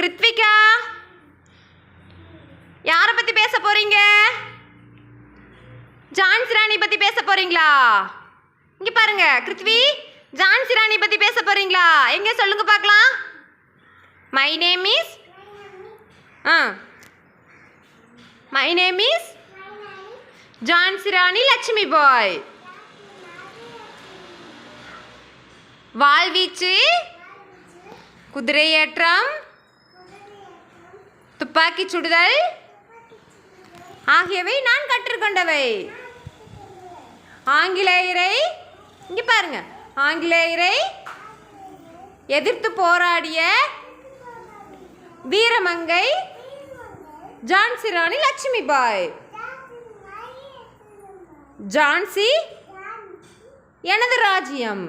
கிருத்விகா, யாரை பற்றி பேச போகிறீங்க? ஜான்சி ராணி பற்றி பேச போகிறீங்களா? இங்கே பாருங்க கிருத்வி, ஜான்சி ராணி பற்றி பேச போகிறீங்களா? எங்கே சொல்லுங்க பார்க்கலாம். My name is Jhansi Rani Lakshmi பாய். வாழ்வீச்சு, குதிரையேற்றம், துப்பாக்கி சுடுதல் ஆகியவை நான் கற்றுக்கொண்டவை. ஆங்கிலேயரை, இங்கே பாருங்க, ஆங்கிலேயரை எதிர்த்து போராடிய வீரமங்கை ஜான்சி ராணி லட்சுமி பாய். ஜான்சி எனது ராஜ்யம்.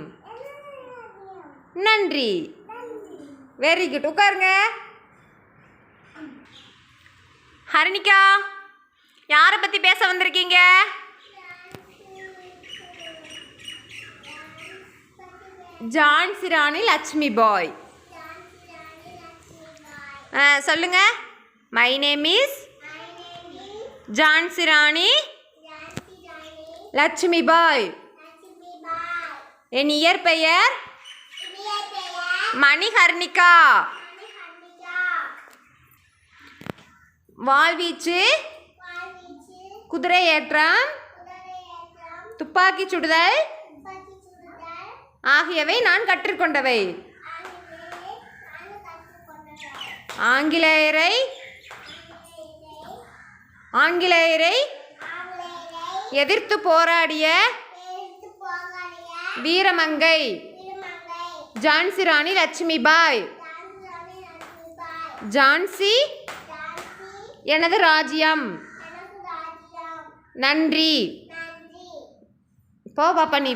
நன்றி. Very good. உட்காருங்க. ஹரிணிகா, யாரை பற்றி பேச வந்திருக்கீங்க? ஜான்சி ராணி லட்சுமி பாய். சொல்லுங்க. My name is Jhansi Rani Lakshmi பாய். என் இயற்பெயர் மணிஹர்ணிகா. வாழ்வீச்சு, குதிரையேற்றம், துப்பாக்கி சுடுதல் ஆகியவை நான் கற்றுக்கொண்டவை. ஆங்கிலேயரை எதிர்த்து போராடிய வீரமங்கை ஜான்சி ராணி லட்சுமி பாய். ஜான்சி எனது ராஜ்யம். நன்றி. போ பாப்பா நீ.